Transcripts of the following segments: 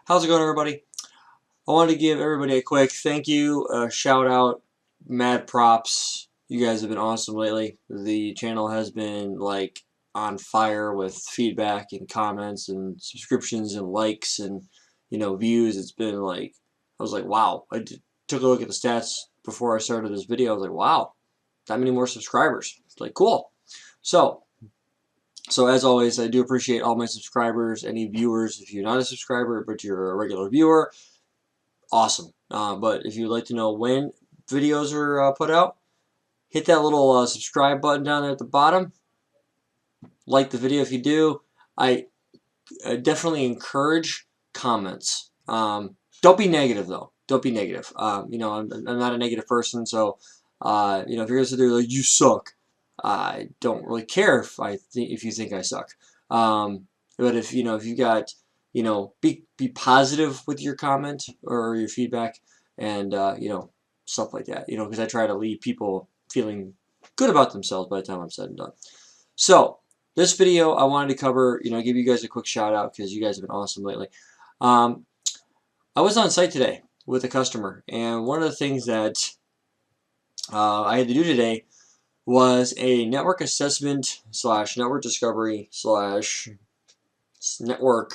How's it going, everybody? I wanted to give everybody a quick thank you, shout out, mad props. You guys have been awesome lately. The channel has been like on fire with feedback and comments and subscriptions and likes and views. It's been like I was like, wow. Took a look at the stats before I started this video. I was like, wow, that many more subscribers. It's like cool. So as always, I do appreciate all my subscribers, any viewers. If you're not a subscriber but you're a regular viewer, awesome. But if you'd like to know when videos are put out, hit that little subscribe button down there at the bottom. Like the video if you do. I definitely encourage comments. Don't be negative though. Don't be negative. I'm not a negative person, so if you're gonna sit there like you suck, I don't really care if you think I suck. But if you got be positive with your comment or your feedback and stuff like that. Because I try to leave people feeling good about themselves by the time I'm said and done. So this video I wanted to cover, give you guys a quick shout out because you guys have been awesome lately. I was on site today with a customer, and one of the things that I had to do today was a network assessment / network discovery / network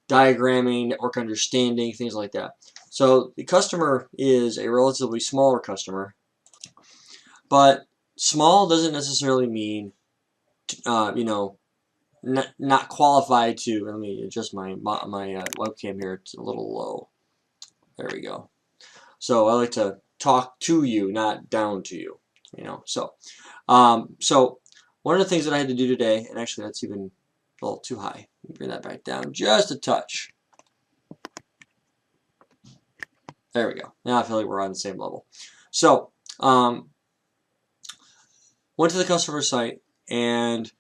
diagramming, network understanding, things like that. So the customer is a relatively smaller customer, but small doesn't necessarily mean not qualified to. Let me adjust my webcam here. It's a little low. There we go. So I like to talk to you, not down to you. So one of the things that I had to do today, and actually that's even a little too high. Bring that back down just a touch. There we go. Now I feel like we're on the same level. So went to the customer site, and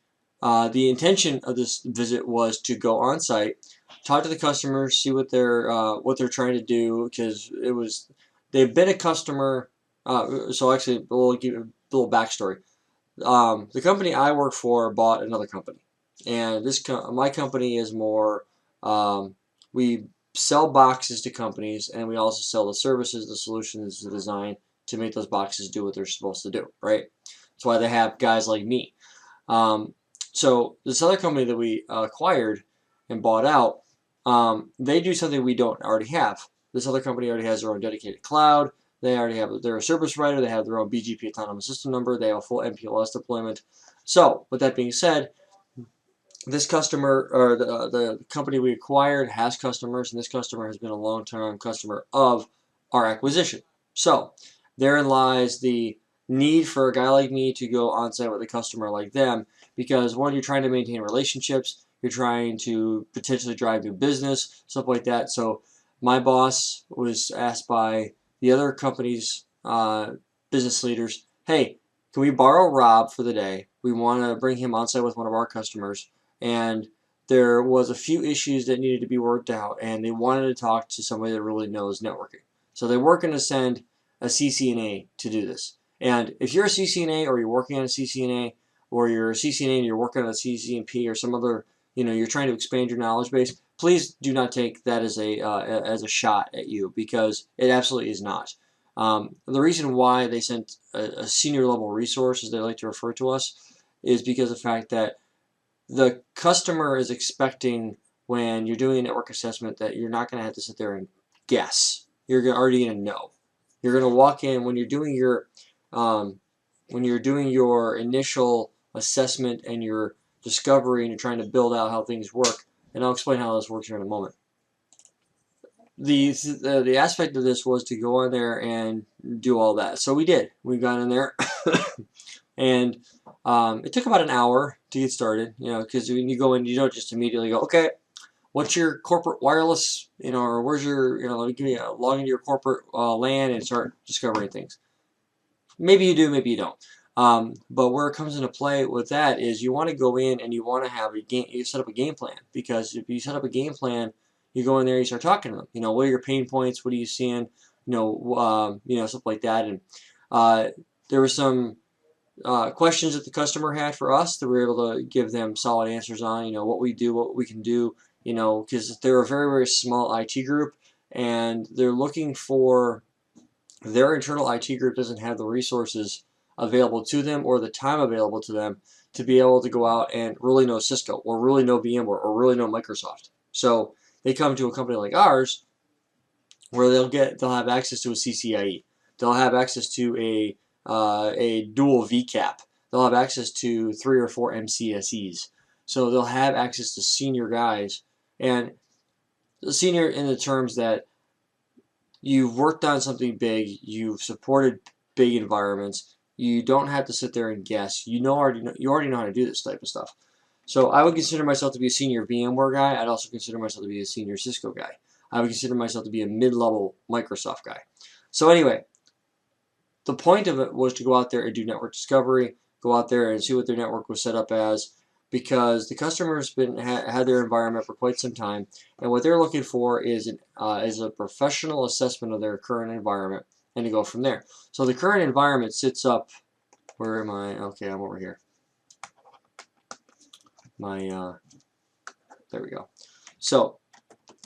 the intention of this visit was to go on site, talk to the customers, see what they're trying to do, because they've been a customer. So actually, we'll give a little backstory. The company I work for bought another company, and my company is more. We sell boxes to companies, and we also sell the services, the solutions, the design to make those boxes do what they're supposed to do. Right. That's why they have guys like me. So this other company that we acquired and bought out, they do something we don't already have. This other company already has their own dedicated cloud. They're a service provider. They have their own BGP autonomous system number. They have a full MPLS deployment. So with that being said, this customer, or the company we acquired, has customers, and this customer has been a long-term customer of our acquisition. So therein lies the need for a guy like me to go on site with a customer like them, because one, you're trying to maintain relationships, you're trying to potentially drive new business, stuff like that. So my boss was asked by the other company's business leaders, hey, can we borrow Rob for the day? We want to bring him on site with one of our customers. And there was a few issues that needed to be worked out, and they wanted to talk to somebody that really knows networking. So they were going to send a CCNA to do this. And if you're a CCNA, or you're working on a CCNA, or you're a CCNA and you're working on a CCNP or some other, you're trying to expand your knowledge base, please do not take that as a shot at you, because it absolutely is not. The reason why they sent a senior level resource, as they like to refer to us, is because of the fact that the customer is expecting, when you're doing a network assessment, that you're not going to have to sit there and guess. You're already going to know. You're going to walk in when you're doing your initial assessment and your discovery, and you're trying to build out how things work. And I'll explain how this works here in a moment. The aspect of this was to go in there and do all that. So we did. We got in there, and it took about an hour to get started. Because when you go in, you don't just immediately go, okay, what's your corporate wireless, or where's your, let me log into your corporate LAN and start discovering things. Maybe you do, maybe you don't. But where it comes into play with that is you want to go in and you want to have you set up a game plan, because if you set up a game plan, you go in there, you start talking to them. What are your pain points? What are you seeing? Stuff like that. And there was some questions that the customer had for us that we were able to give them solid answers on, what we do, what we can do, because they're a very, very small IT group and they're looking for, their internal IT group doesn't have the resources available to them or the time available to them to be able to go out and really know Cisco or really know VMware or really know Microsoft. So they come to a company like ours where they'll have access to a CCIE, they'll have access to a dual VCAP, they'll have access to 3 or 4 MCSEs. So they'll have access to senior guys, and senior in the terms that you've worked on something big, you've supported big environments, you don't have to sit there and guess. You already know how to do this type of stuff. So I would consider myself to be a senior VMware guy. I'd also consider myself to be a senior Cisco guy. I would consider myself to be a mid-level Microsoft guy. So anyway, the point of it was to go out there and do network discovery, go out there and see what their network was set up as, because the customer's had their environment for quite some time, and what they're looking for is a professional assessment of their current environment, and to go from there. So the current environment sits up. Where am I? Okay, I'm over here. There we go. So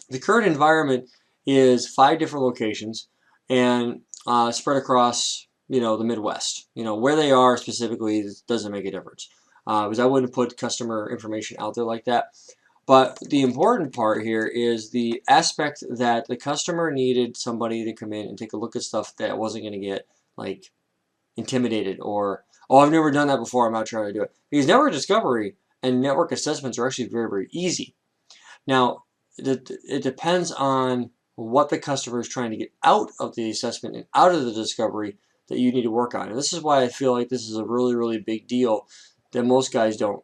the current environment is 5 different locations, and spread across the Midwest. Where they are specifically doesn't make a difference, because I wouldn't put customer information out there like that. But the important part here is the aspect that the customer needed somebody to come in and take a look at stuff that wasn't going to get like intimidated or, oh, I've never done that before, I'm not trying to do it. Because network discovery and network assessments are actually very, very easy. Now, it depends on what the customer is trying to get out of the assessment and out of the discovery that you need to work on. And this is why I feel like this is a really, really big deal that most guys don't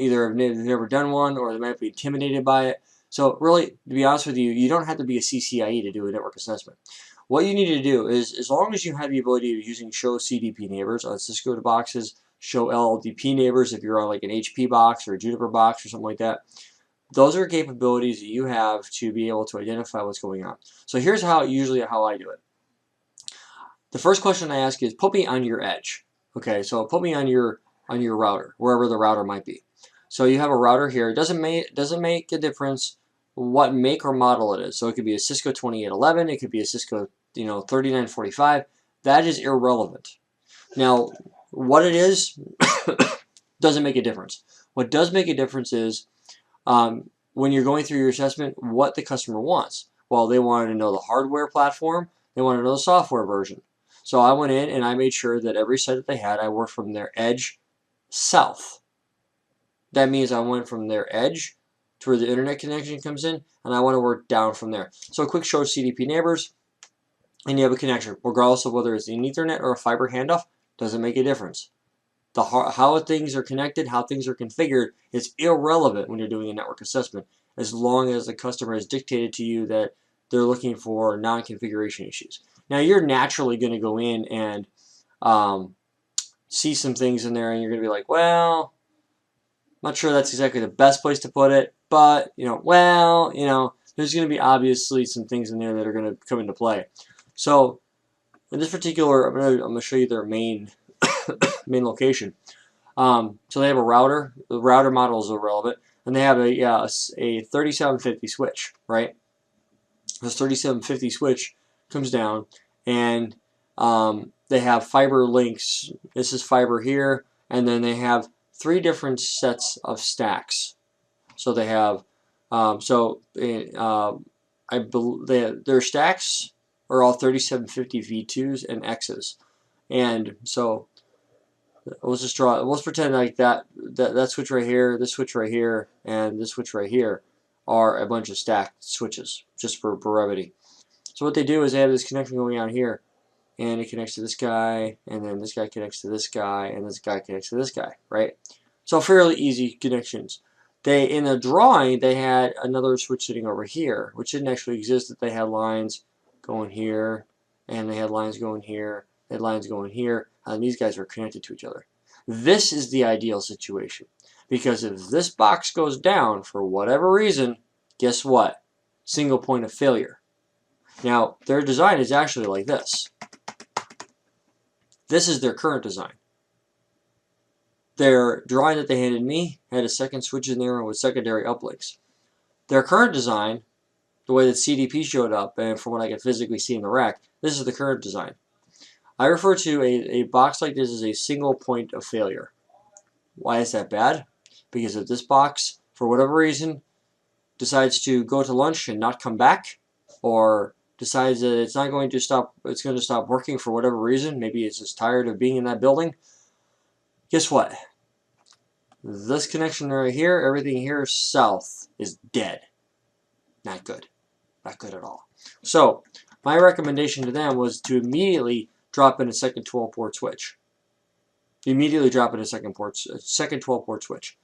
either have never done one or they might be intimidated by it. So really, to be honest with you, you don't have to be a CCIE to do a network assessment. What you need to do is, as long as you have the ability of using show CDP neighbors on Cisco boxes, show LLDP neighbors if you're on like an HP box or a Juniper box or something like that, those are capabilities that you have to be able to identify what's going on. So here's usually how I do it. The first question I ask is, put me on your edge. Okay, so put me on your router, wherever the router might be. So you have a router here. It doesn't make a difference what make or model it is. So it could be a Cisco 2811, it could be a Cisco 3945. That is irrelevant. Now, what it is doesn't make a difference. What does make a difference is when you're going through your assessment, what the customer wants. Well, they wanted to know the hardware platform, they wanted to know the software version. So I went in and I made sure that every site that they had, I worked from their edge south. That means I went from their edge to where the internet connection comes in, and I want to work down from there. So a quick show CDP neighbors, and you have a connection, regardless of whether it's an Ethernet or a fiber handoff, doesn't make a difference. How things are connected, how things are configured is irrelevant when you're doing a network assessment, as long as the customer has dictated to you that they're looking for non-configuration issues. Now, you're naturally going to go in and see some things in there, and you're going to be like, well, I'm not sure that's exactly the best place to put it, but, there's going to be obviously some things in there that are going to come into play. So, in this particular, I'm going to show you their main location. So they have a router. The router model is irrelevant, and they have a 3750 switch, right? This 3750 switch comes down, and they have fiber links. This is fiber here, and then they have 3 different sets of stacks. So they have, their stacks are all 3750 V2s and X's, and so let's pretend like that switch right here, this switch right here, and this switch right here are a bunch of stacked switches, just for brevity. So what they do is they have this connection going on here, and it connects to this guy, and then this guy connects to this guy, and this guy connects to this guy, right? So fairly easy connections. In the drawing, they had another switch sitting over here, which didn't actually exist, that they had lines going here, and they had lines going here, they had lines going here, and these guys were connected to each other. This is the ideal situation, because if this box goes down for whatever reason, guess what? Single point of failure. Now, their design is actually like this. This is their current design. their drawing that they handed me had a second switch in there with secondary uplinks. Their current design, the way that CDP showed up, and from what I can physically see in the rack, this is the current design. I refer to a box like this as a single point of failure. Why is that bad? Because if this box, for whatever reason, decides to go to lunch and not come back, or decides that it's not going to stop, it's going to stop working for whatever reason, maybe it's just tired of being in that building, guess what? This connection right here, everything here south is dead. Not good. Not good at all. So my recommendation to them was to immediately drop in a second 12-port switch. Immediately drop in a second 12-port switch.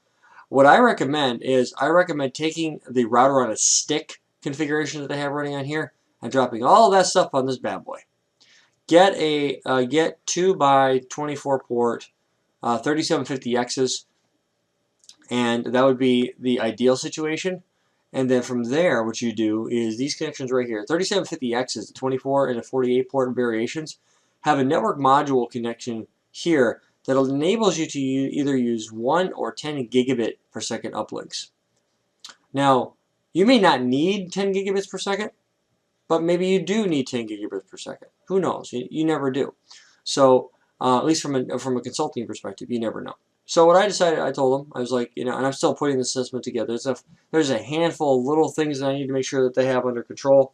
What I recommend is taking the router on a stick configuration that they have running on here and dropping all of that stuff on this bad boy. Get 2 by 24 port 3750Xs, and that would be the ideal situation. And then from there, what you do is these connections right here, 3750Xs, the 24 and the 48 port variations, have a network module connection here that enables you to either use 1 or 10 gigabit per second uplinks. Now, you may not need 10 gigabits per second, but maybe you do need 10 gigabits per second. Who knows? You never do. So, at least from a consulting perspective, you never know. So what I decided, I told them, I was like, and I'm still putting the assessment together. There's a handful of little things that I need to make sure that they have under control.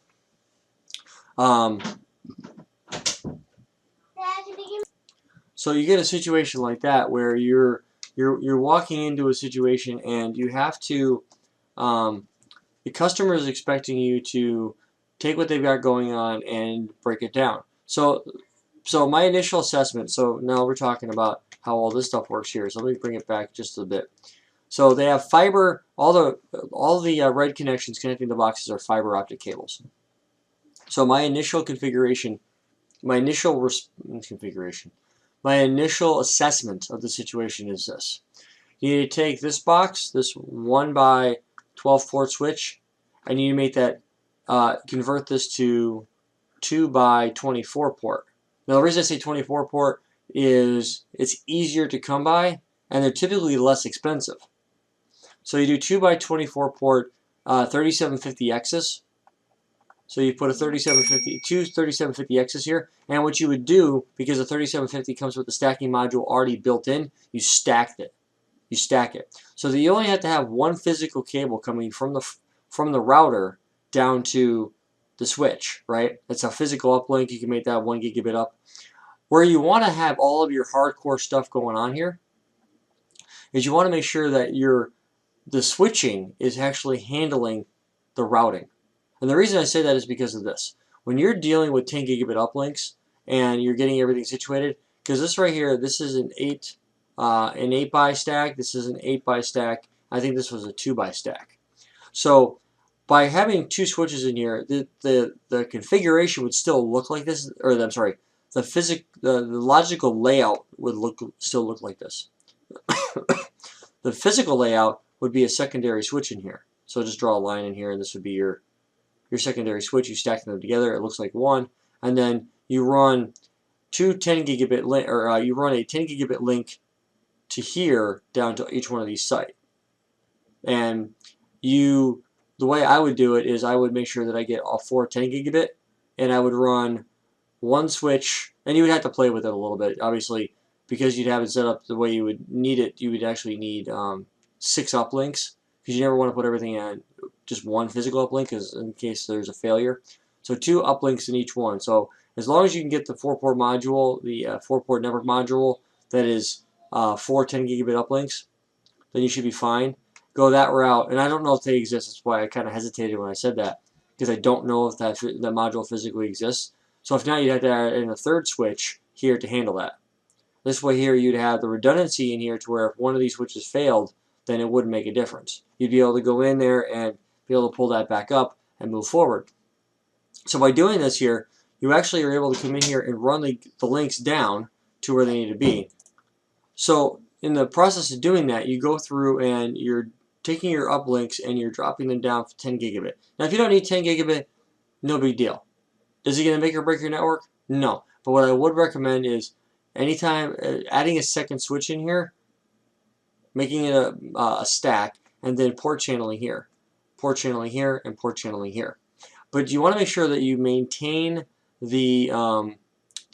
So you get a situation like that where you're walking into a situation and you have to, the customer is expecting you to take what they've got going on and break it down. So my initial assessment, so now we're talking about how all this stuff works here. So let me bring it back just a bit. So they have fiber, all the red connections connecting the boxes are fiber optic cables. So my initial configuration, my initial assessment of the situation is this. You need to take this box, this 1 by 12 port switch, and you need to make that, convert this to 2 by 24 port. Now the reason I say 24 port is it's easier to come by and they're typically less expensive. So you do 2 by 24 port 3750Xs. So you put a 2 3750Xs here, and what you would do, because the 3750 comes with the stacking module already built in, you stack it. You stack it. So that you only have to have one physical cable coming from the router down to the switch, right? That's a physical uplink. You can make that 1 gigabit up. Where you want to have all of your hardcore stuff going on here is you want to make sure that the switching is actually handling the routing. And the reason I say that is because of this. When you're dealing with 10 gigabit uplinks and you're getting everything situated, because this right here, this is an 8 by stack, this is an 8 by stack, I think this was a 2 by stack. So by having 2 switches in here, the configuration would still look like this, or I'm sorry, the logical layout would still look like this. The physical layout would be a secondary switch in here. So just draw a line in here, and this would be your secondary switch. You stack them together, it looks like one, and then you run you run a 10 gigabit link to here down to each one of these sites. And the way I would do it is I would make sure that I get all 4 10 gigabit, and I would run one switch, and you would have to play with it a little bit. Obviously, because you'd have it set up the way you would need it, you would actually need 6 uplinks, because you never want to put everything in just one physical uplink, because in case there's a failure. So 2 uplinks in each one. So as long as you can get the 4-port module, the 4-port network module that is 4 10 gigabit uplinks, then you should be fine. Go that route, and I don't know if they exist. That's why I kind of hesitated when I said that, because I don't know if that module physically exists. So if not, you'd have to add in a 3rd switch here to handle that. This way here, you'd have the redundancy in here to where if one of these switches failed, then it wouldn't make a difference. You'd be able to go in there and be able to pull that back up and move forward. So by doing this here, you actually are able to come in here and run the links down to where they need to be. So in the process of doing that, you go through and you're taking your uplinks and you're dropping them down for 10 gigabit. Now if you don't need 10 gigabit, no big deal. Is it going to make or break your network? No. But what I would recommend is anytime adding a second switch in here making it a stack, and then port channeling here, and port channeling here. But you want to make sure that you maintain the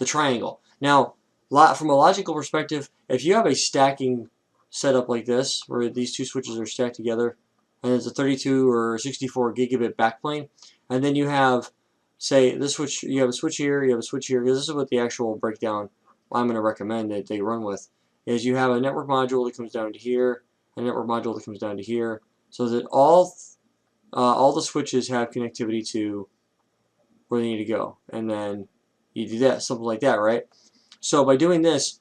triangle. Now, from a logical perspective, if you have a stacking setup like this, where these two switches are stacked together, and it's a 32 or 64 gigabit backplane, and then you have, say, this switch, you have a switch here, you have a switch here, because this is what the actual breakdown I'm going to recommend that they run with, is you have a network module that comes down to here, a network module that comes down to here, so that all the switches have connectivity to where they need to go, and then you do that, something like that, right? So by doing this,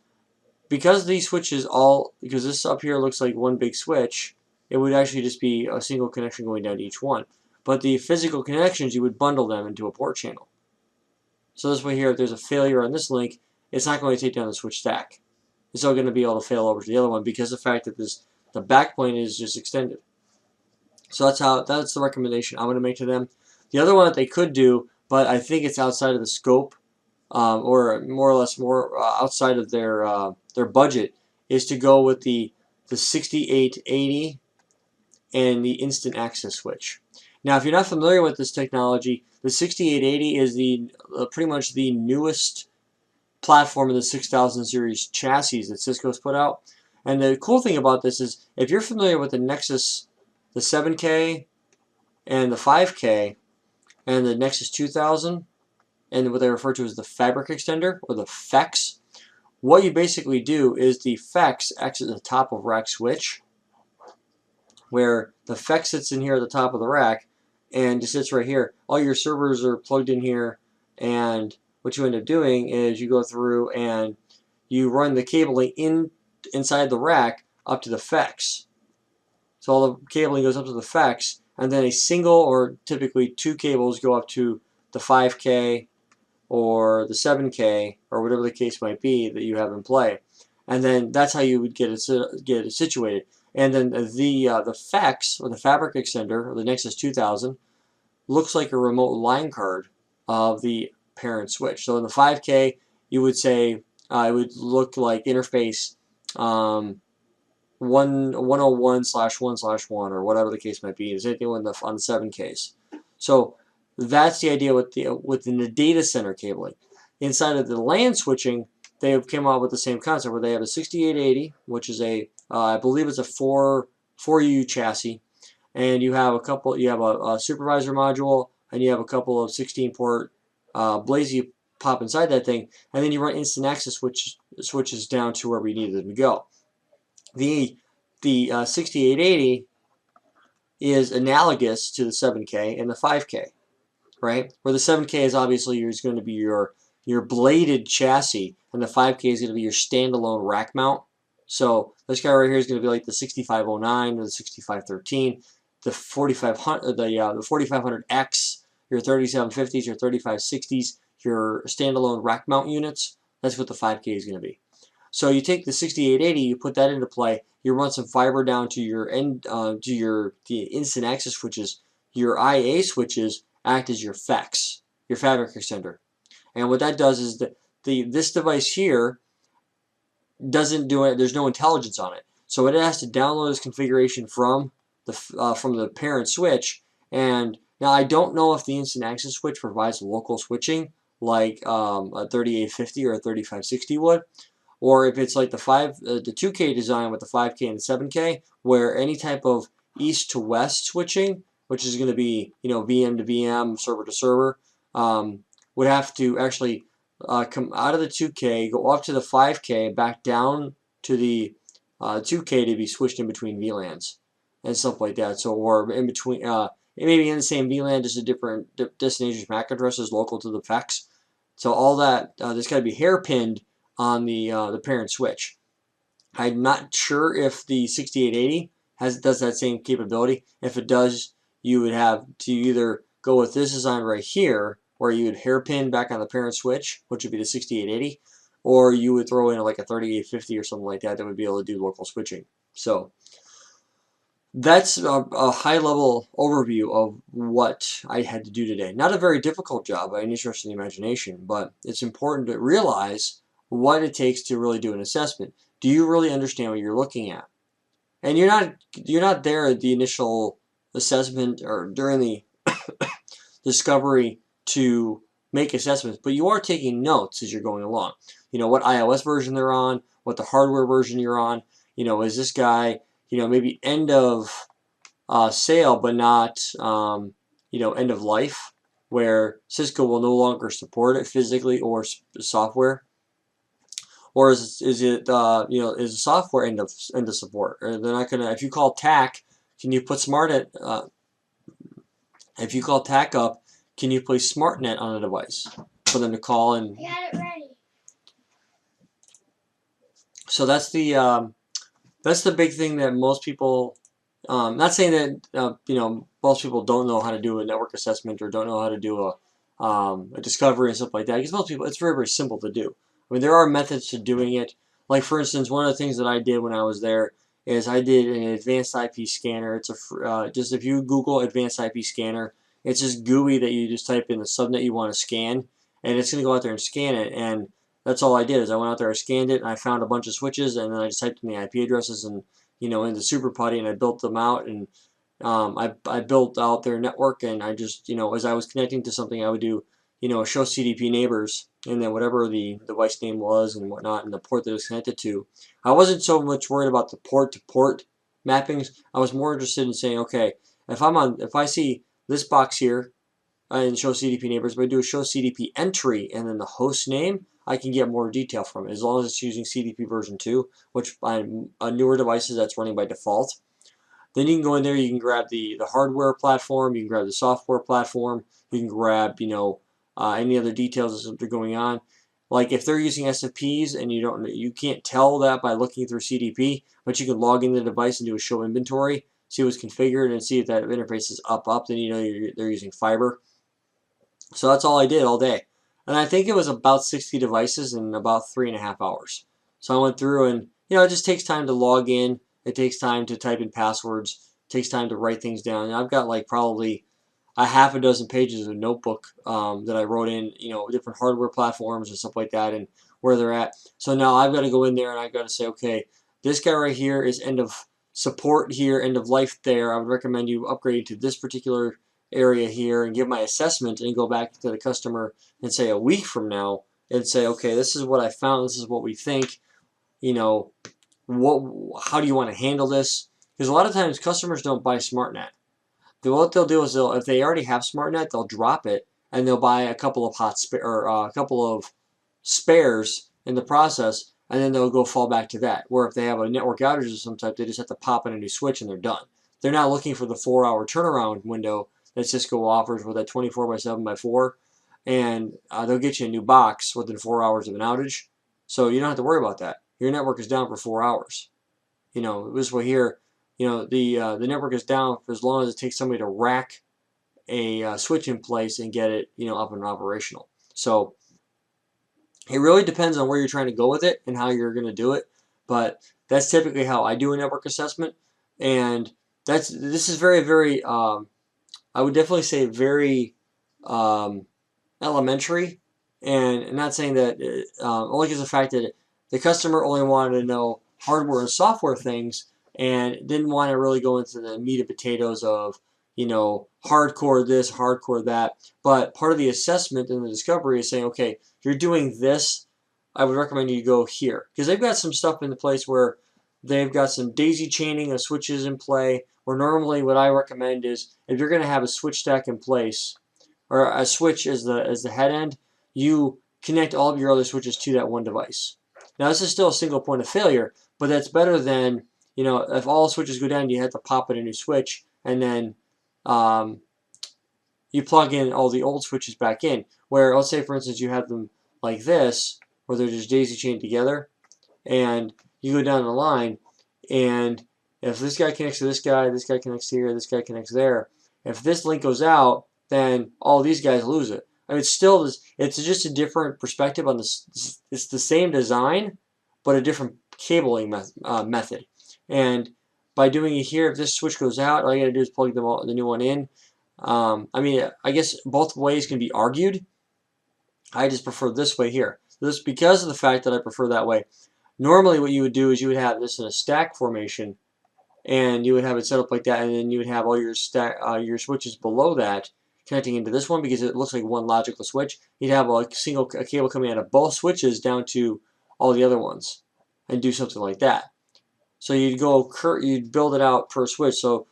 because these switches because this up here looks like one big switch, it would actually just be a single connection going down to each one. But the physical connections, you would bundle them into a port channel. So this way here, if there's a failure on this link, it's not going to take down the switch stack. It's still going to be able to fail over to the other one because of the fact that the backplane is just extended. So that's the recommendation I'm going to make to them. The other one that they could do, but I think it's outside of the scope, or more or less outside of their budget, is to go with the 6880 and the instant access switch. Now, if you're not familiar with this technology, the 6880 is pretty much the newest platform in the 6000 series chassis that Cisco's put out. And the cool thing about this is, if you're familiar with the Nexus, the 7K and the 5K and the Nexus 2000, and what they refer to as the fabric extender, or the FEX, what you basically do is the FEX acts at the top of rack switch, where the FEX sits in here at the top of the rack and just sits right here. All your servers are plugged in here, and what you end up doing is you go through and you run the cabling inside the rack up to the FEX. So all the cabling goes up to the FEX, and then a single or typically two cables go up to the 5K or the 7K or whatever the case might be that you have in play, and then that's how you would get it situated. And then the FEX, or the fabric extender, or the Nexus 2000, looks like a remote line card of the parent switch. So in the 5K, you would say it would look like interface 101/1/1 or whatever the case might be. The same thing on the 7Ks. So that's the idea within the data center cabling. Inside of the LAN switching, they have come out with the same concept where they have a 6880, which is I believe it's a 4U chassis, and you have a supervisor module, and you have a couple of 16-port blazes you pop inside that thing, and then you run instant access switches down to wherever you need them to go. The 6880 is analogous to the 7K and the 5K, right? Where the 7K is obviously going to be your bladed chassis, and the 5K is going to be your standalone rack mount. So this guy right here is going to be like the 6509 or the 6513, the 4500, the 4500X, your 3750s, your 3560s, your standalone rack mount units. That's what the 5K is going to be. So you take the 6880, you put that into play, you run some fiber down to your the instant access switches. Your IA switches act as your FEX, your fabric extender. And what that does is that this device here doesn't do it. There's no intelligence on it, so it has to download its configuration from the parent switch. And now I don't know if the instant access switch provides local switching like a 3850 or a 3560 would, or if it's like the 2K design with the 5K and the 7K, where any type of east to west switching, which is going to be VM to VM, server to server, would have to actually come out of the 2K, go up to the 5K, back down to the 2K to be switched in between VLANs and stuff like that. So, or in between, maybe in the same VLAN, just a different destination MAC addresses local to the FEX. So all that there's got to be hairpinned on the parent switch. I'm not sure if the 6880 does that same capability. If it does, you would have to either go with this design right here, where you would hairpin back on the parent switch, which would be the 6880, or you would throw in like a 3850 or something like that would be able to do local switching. So that's a high-level overview of what I had to do today. Not a very difficult job by any stretch of the imagination, but it's important to realize what it takes to really do an assessment. Do you really understand what you're looking at? and you're not there at the initial assessment or during the discovery to make assessments, but you are taking notes as you're going along. You know what iOS version they're on, what the hardware version you're on. You know, is this guy, you know, maybe end of sale, but not, you know, end of life, where Cisco will no longer support it physically or software, or is it you know, is the software end of support? Or they're not gonna, if you call TAC, can you put smart at if you call TAC up, can you place SmartNet on a device for them to call? And I got it ready. so that's the big thing that most people. Not saying that you know, most people don't know how to do a network assessment or don't know how to do a discovery and stuff like that. Because most people, it's very, very simple to do. I mean, there are methods to doing it. Like for instance, one of the things that I did when I was there is I did an advanced IP scanner. It's a just if you Google advanced IP scanner, it's just GUI that you just type in the subnet you want to scan, and it's going to go out there and scan it. And that's all I did is I went out there, I scanned it, and I found a bunch of switches, and then I just typed in the IP addresses and, you know, into Super Putty, and I built them out, and I built out their network, and I just, you know, as I was connecting to something, I would do, you know, show CDP neighbors, and then whatever the device name was and whatnot, and the port that it was connected to. I wasn't so much worried about the port-to-port mappings. I was more interested in saying, okay, if I see this box here, and show CDP neighbors, but I do a show CDP entry and then the host name, I can get more detail from it as long as it's using CDP version 2, which on newer devices that's running by default. Then you can go in there, you can grab the hardware platform, you can grab the software platform, you can grab, you know, any other details that are going on. Like if they're using SFPs and you can't tell that by looking through CDP, but you can log into the device and do a show inventory, see what's configured, and see if that interface is up, then you know they're using fiber. So that's all I did all day. And I think it was about 60 devices in about 3.5 hours. So I went through and, you know, it just takes time to log in. It takes time to type in passwords. It takes time to write things down. And I've got like probably a half a dozen pages of a notebook that I wrote in, you know, different hardware platforms and stuff like that and where they're at. So now I've got to go in there and I've got to say, okay, this guy right here is end of support here, end of life there. I would recommend you upgrading to this particular area here and give my assessment and go back to the customer and say a week from now and say, okay, this is what I found, this is what we think, you know, how do you want to handle this? Because a lot of times customers don't buy SmartNet. What they'll do is if they already have SmartNet, they'll drop it and they'll buy a couple of a couple of spares in the process, and then they'll go fall back to that. Where if they have a network outage of some type, they just have to pop in a new switch and they're done. They're not looking for the 4-hour turnaround window that Cisco offers with that 24/7/4, and they'll get you a new box within 4 hours of an outage. So you don't have to worry about that. Your network is down for 4 hours. You know, this way here, you know, the network is down for as long as it takes somebody to rack a switch in place and get it, you know, up and operational. So it really depends on where you're trying to go with it and how you're going to do it, but that's typically how I do a network assessment, and this is very, very I would definitely say very elementary, and not saying that only because of the fact that the customer only wanted to know hardware and software things and didn't want to really go into the meat and potatoes of, you know, hardcore this, hardcore that. But part of the assessment and the discovery is saying, okay, you're doing this, I would recommend you go here, because they've got some stuff in the place where they've got some daisy chaining of switches in play, where normally what I recommend is if you're going to have a switch stack in place, or a switch as the head end, you connect all of your other switches to that one device. Now this is still a single point of failure, but that's better than, you know, if all switches go down, you have to pop in a new switch, and then you plug in all the old switches back in. Where let's say for instance you have them like this, where they're just daisy chained together, and you go down the line, and if this guy connects to this guy connects here, this guy connects there, if this link goes out, then all these guys lose it. I mean, it's just a different perspective on this. It's the same design, but a different cabling method. And by doing it here, if this switch goes out, all you gotta do is plug the new one in. I mean, I guess both ways can be argued. I just prefer this way here. This because of the fact that I prefer that way. Normally what you would do is you would have this in a stack formation, and you would have it set up like that, and then you would have all your your switches below that connecting into this one because it looks like one logical switch. You'd have a cable coming out of both switches down to all the other ones, and do something like that. So you'd build it out per switch. So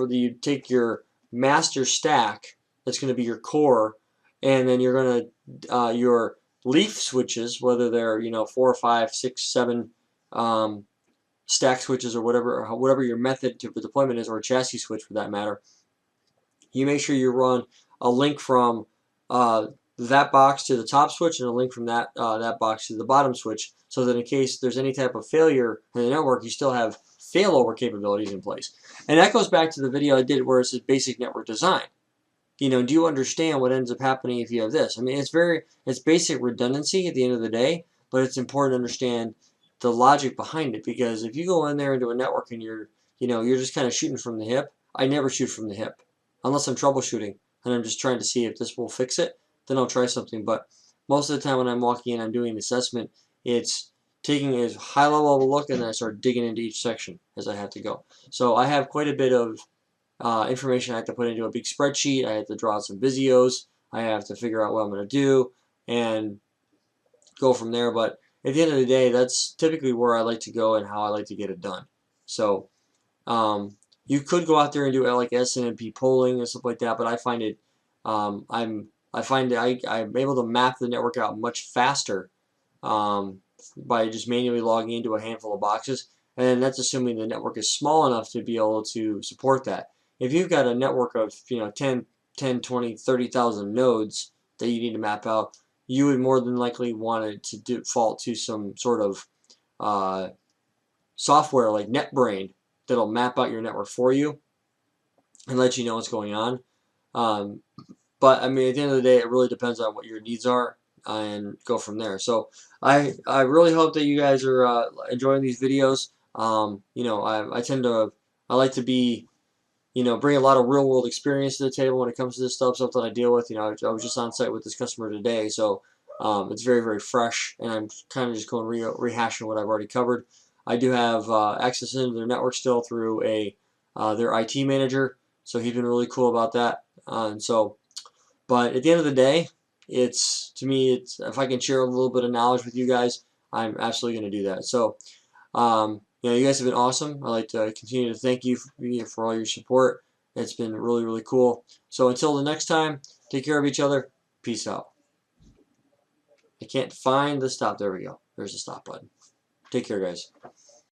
you'd take your master stack, that's going to be your core, and then you're going to your leaf switches, whether they're 4, 5, 6, 7 stack switches or whatever your method to deployment is, or a chassis switch for that matter. You make sure you run a link from that box to the top switch and a link from that box to the bottom switch, so that in case there's any type of failure in the network, you still have failover capabilities in place. And that goes back to the video I did where it says basic network design. Do you understand what ends up happening if you have this? I mean, it's basic redundancy at the end of the day, but it's important to understand the logic behind it, because if you go in there into a network and you're just kind of shooting from the hip. I never shoot from the hip unless I'm troubleshooting and I'm just trying to see if this will fix it. Then I'll try something. But most of the time when I'm walking in, I'm doing an assessment. It's taking a high level of a look, and then I start digging into each section as I have to go. So I have quite a bit of information I have to put into a big spreadsheet. I have to draw out some Visios. I have to figure out what I'm going to do and go from there. But at the end of the day, that's typically where I like to go and how I like to get it done. So you could go out there and do like SNMP polling and stuff like that, but I find it I'm able to map the network out much faster by just manually logging into a handful of boxes, and that's assuming the network is small enough to be able to support that. If you've got a network of 10, 20, 30,000 nodes that you need to map out, you would more than likely want it to default to some sort of software like NetBrain that'll map out your network for you and let you know what's going on. But I mean, at the end of the day, it really depends on what your needs are and go from there. So I really hope that you guys are enjoying these videos. I like to be bring a lot of real world experience to the table when it comes to this stuff that I deal with. I was just on site with this customer today, so it's very, very fresh, and I'm kind of just going rehashing what I've already covered. I do have access into their network still through their IT manager, so he's been really cool about that. But at the end of the day, to me, if I can share a little bit of knowledge with you guys, I'm absolutely going to do that. So, you guys have been awesome. I'd like to continue to thank you for all your support. It's been really, really cool. So until the next time, take care of each other. Peace out. I can't find the stop. There we go. There's the stop button. Take care, guys.